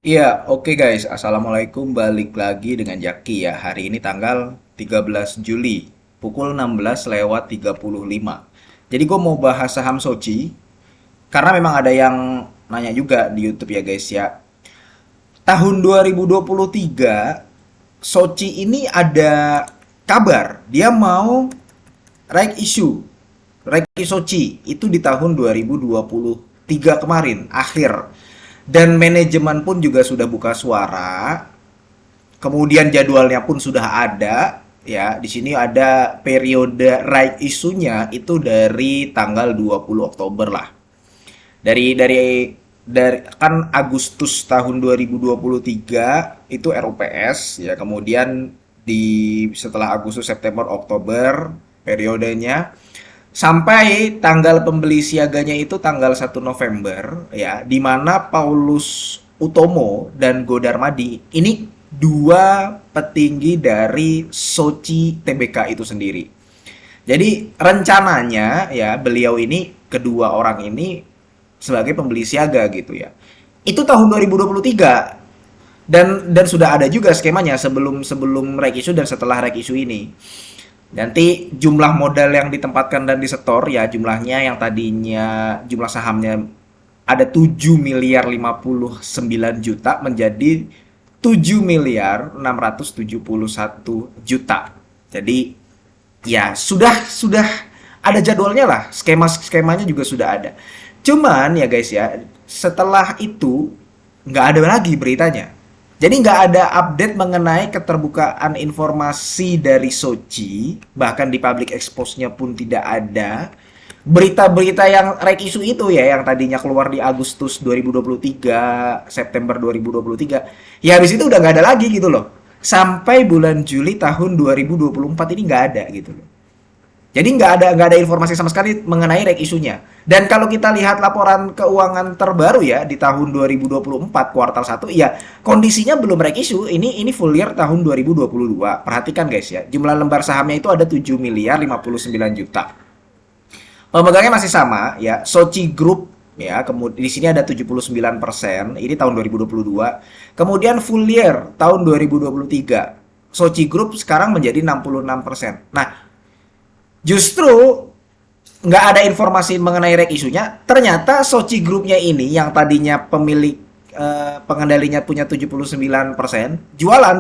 Iya, oke guys. Assalamualaikum. Balik lagi dengan Jaki ya. Hari ini tanggal 13 Juli, pukul 16:35. Jadi gue mau bahas saham Soci, karena memang ada yang nanya juga di YouTube ya guys ya. Tahun 2023, Soci ini ada kabar, dia mau right issue. Right issue Soci, itu di tahun 2023 kemarin, akhir. Dan manajemen pun juga sudah buka suara. Kemudian jadwalnya pun sudah ada ya. Di sini ada periode right isunya itu dari tanggal 20 Oktober lah. Dari kan Agustus tahun 2023 itu RUPS ya. Kemudian setelah Agustus, September, Oktober periodenya sampai tanggal pembeli siaganya itu tanggal 1 November ya, di mana Paulus Utomo dan Godarmadi ini dua petinggi dari Soci TBK itu sendiri. Jadi rencananya ya beliau ini, kedua orang ini sebagai pembeli siaga gitu ya. Itu tahun 2023, dan sudah ada juga skemanya sebelum sebelum reg issue dan setelah reg issue ini. Nanti jumlah modal yang ditempatkan dan disetor ya, jumlahnya yang tadinya jumlah sahamnya ada 7 miliar 59 juta menjadi 7 miliar 671 juta. Jadi ya sudah ada jadwalnya lah, skemanya juga sudah ada. Cuman ya guys ya, setelah itu nggak ada lagi beritanya. Jadi nggak ada update mengenai keterbukaan informasi dari Soci, bahkan di public expose-nya pun tidak ada. Berita-berita yang rek isu itu ya, yang tadinya keluar di Agustus 2023, September 2023, ya habis itu udah nggak ada lagi gitu loh. Sampai bulan Juli tahun 2024 ini nggak ada gitu loh. Jadi nggak ada informasi sama sekali mengenai rek isunya. Dan kalau kita lihat laporan keuangan terbaru ya di tahun 2024 kuartal 1, ya kondisinya belum rek isu. Ini full year tahun 2022. Perhatikan guys ya, jumlah lembar sahamnya itu ada 7 miliar 59 juta. Pemegangnya masih sama ya, Soci Group ya. Kemudian di sini ada 79%, ini tahun 2022. Kemudian full year tahun 2023, Soci Group sekarang menjadi 66%. Nah, justru nggak ada informasi mengenai rek isunya. Ternyata Soci Groupnya ini yang tadinya pemilik pengendalinya punya 79%, jualan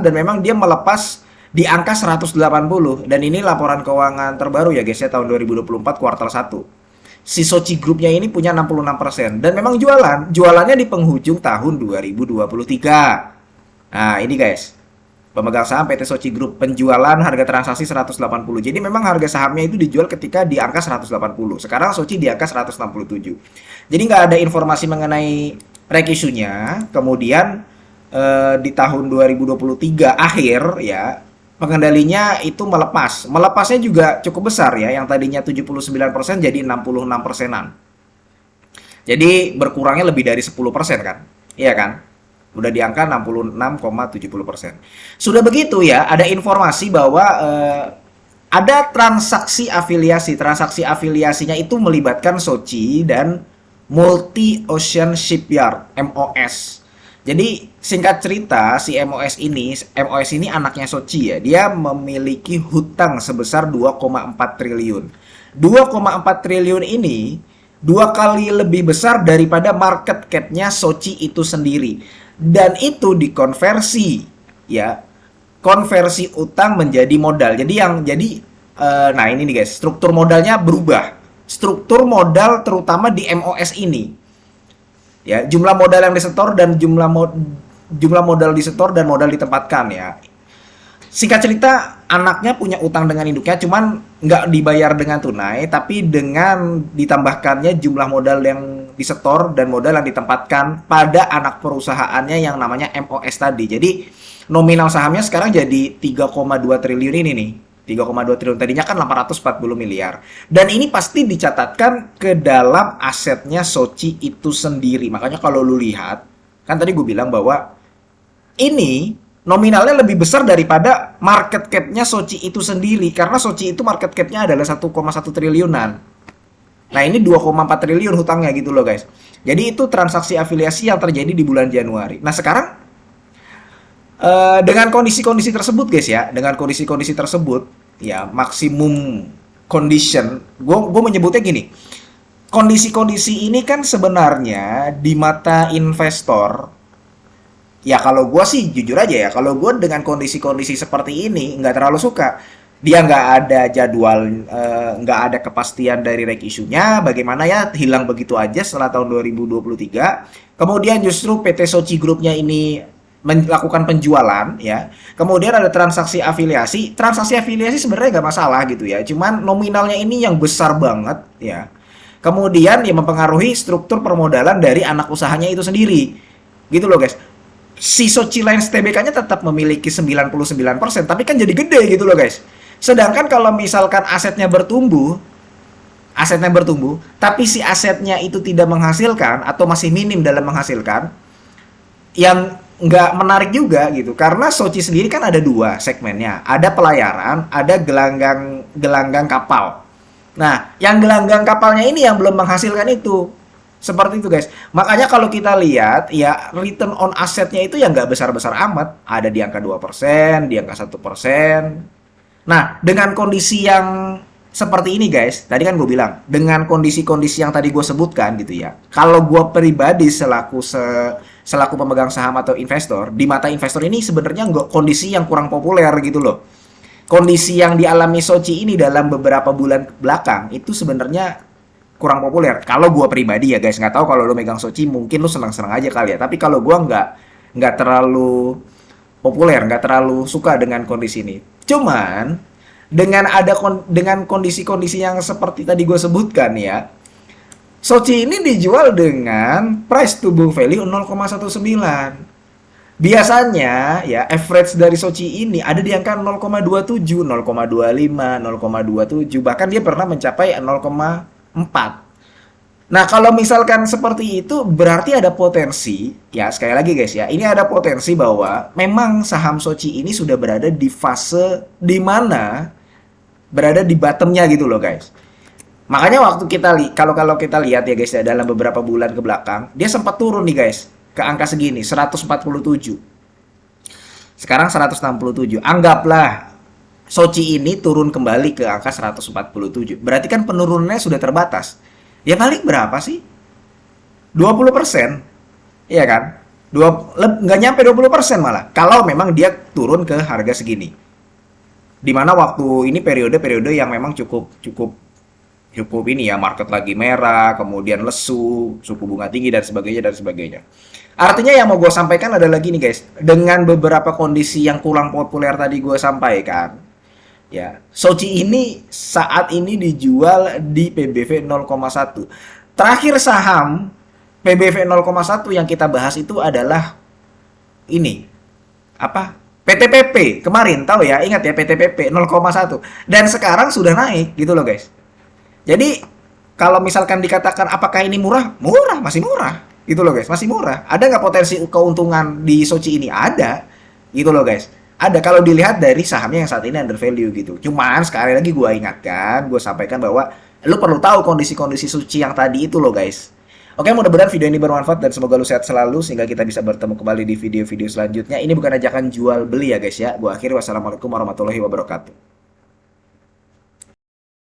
dan memang dia melepas di angka 180, dan ini laporan keuangan terbaru ya guys ya, tahun 2024 kuartal 1. Si Soci Groupnya ini punya 66% dan memang jualannya di penghujung tahun 2023. Nah, ini guys, pemegang saham PT Soci Group, penjualan harga transaksi 180. Jadi memang harga sahamnya itu dijual ketika di angka 180. Sekarang Soci di angka 167. Jadi nggak ada informasi mengenai rek isunya. Kemudian di tahun 2023 akhir ya, pengendalinya itu melepas. Melepasnya juga cukup besar ya, yang tadinya 79% jadi 66 persenan. Jadi berkurangnya lebih dari 10% kan? Iya kan? Udah di angka 66,70%. Sudah begitu ya, ada informasi bahwa ada transaksi afiliasi. Transaksi afiliasinya itu melibatkan Soci dan Multi Ocean Shipyard (MOS). Jadi singkat cerita, si MOS ini anaknya Soci ya. Dia memiliki hutang sebesar 2,4 triliun. 2,4 triliun ini dua kali lebih besar daripada market cap-nya Soci itu sendiri. Dan itu dikonversi ya, konversi utang menjadi modal. Nah ini nih guys, struktur modalnya berubah. Struktur modal terutama di MOS ini ya, jumlah modal yang disetor dan jumlah modal disetor dan modal ditempatkan ya. Singkat cerita, anaknya punya utang dengan induknya, cuman nggak dibayar dengan tunai, tapi dengan ditambahkannya jumlah modal yang disetor dan modal yang ditempatkan pada anak perusahaannya yang namanya MOS tadi. Jadi nominal sahamnya sekarang jadi 3,2 triliun ini nih. 3,2 triliun tadinya kan 840 miliar. Dan ini pasti dicatatkan ke dalam asetnya Soci itu sendiri. Makanya kalau lu lihat, kan tadi gue bilang bahwa ini nominalnya lebih besar daripada market cap-nya Soci itu sendiri, karena Soci itu market cap-nya adalah 1,1 triliunan. Nah, ini 2,4 triliun hutangnya gitu loh, guys. Jadi itu transaksi afiliasi yang terjadi di bulan Januari. Nah, sekarang dengan kondisi-kondisi tersebut, guys ya, dengan kondisi-kondisi tersebut, ya maksimum condition, gue menyebutnya gini, kondisi-kondisi ini kan sebenarnya di mata investor, ya kalau gue sih jujur aja ya, kalau gue dengan kondisi-kondisi seperti ini nggak terlalu suka. Dia nggak ada jadwal, nggak ada kepastian dari reg isunya, bagaimana ya hilang begitu aja setelah tahun 2023. Kemudian justru PT Soci Groupnya ini melakukan penjualan ya. Kemudian ada transaksi afiliasi. Transaksi afiliasi sebenarnya nggak masalah gitu ya. Cuman nominalnya ini yang besar banget ya. Kemudian ya mempengaruhi struktur permodalan dari anak usahanya itu sendiri. Gitu loh guys. Si Soci Lines TBK-nya tetap memiliki 99%, tapi kan jadi gede gitu loh guys. Sedangkan kalau misalkan asetnya bertumbuh, tapi si asetnya itu tidak menghasilkan atau masih minim dalam menghasilkan, yang nggak menarik juga gitu. Karena Soci sendiri kan ada dua segmennya, ada pelayaran, ada gelanggang kapal. Nah, yang gelanggang kapalnya ini yang belum menghasilkan itu. Seperti itu guys. Makanya kalau kita lihat ya return on asetnya itu yang nggak besar-besar amat. Ada di angka 2%, di angka 1%. Nah, dengan kondisi yang seperti ini guys, tadi kan gue bilang, dengan kondisi-kondisi yang tadi gue sebutkan gitu ya. Kalau gue pribadi selaku pemegang saham atau investor, di mata investor ini sebenarnya nggak kondisi yang kurang populer gitu loh. Kondisi yang dialami Soci ini dalam beberapa bulan belakang itu sebenarnya kurang populer. Kalau gue pribadi ya guys, nggak tahu kalau lo megang Soci mungkin lo senang-senang aja kali ya. Tapi kalau gue nggak terlalu populer, nggak terlalu suka dengan kondisi ini. Cuman dengan kondisi-kondisi yang seperti tadi gue sebutkan ya, Soci ini dijual dengan price to book value 0,19. Biasanya ya average dari Soci ini ada di angka 0,27, 0,25, 0,27, bahkan dia pernah mencapai 0,4. Nah, kalau misalkan seperti itu berarti ada potensi, ya sekali lagi guys ya, ini ada potensi bahwa memang saham Soci ini sudah berada di fase di mana berada di bottomnya gitu loh guys. Makanya waktu kalau kita lihat ya guys ya dalam beberapa bulan ke belakang, dia sempat turun nih guys ke angka segini, 147. Sekarang 167. Anggaplah Soci ini turun kembali ke angka 147. Berarti kan penurunannya sudah terbatas. Ya paling berapa sih? 20%. Iya kan? Nggak nyampe 20% malah. Kalau memang dia turun ke harga segini. Dimana waktu ini periode-periode yang memang cukup cukup cukup ini ya, market lagi merah, kemudian lesu, suku bunga tinggi dan sebagainya dan sebagainya. Artinya yang mau gue sampaikan adalah gini guys, dengan beberapa kondisi yang kurang populer tadi gue sampaikan, ya, Soci ini saat ini dijual di PBV 0,1. Terakhir saham PBV 0,1 yang kita bahas itu adalah ini. Apa? PTPP kemarin, tahu ya? Ingat ya PTPP 0,1. Dan sekarang sudah naik gitu loh, guys. Jadi kalau misalkan dikatakan apakah ini murah? Murah, masih murah. Gitu loh, guys. Masih murah. Ada nggak potensi keuntungan di Soci ini? Ada. Gitu loh, guys. Ada kalau dilihat dari sahamnya yang saat ini under value gitu. Cuman sekali lagi gue ingatkan, gue sampaikan bahwa lu perlu tahu kondisi-kondisi Soci yang tadi itu loh guys. Oke, mudah-mudahan video ini bermanfaat dan semoga lu sehat selalu sehingga kita bisa bertemu kembali di video-video selanjutnya. Ini bukan ajakan jual beli ya guys ya. Gue akhiri, wassalamualaikum warahmatullahi wabarakatuh.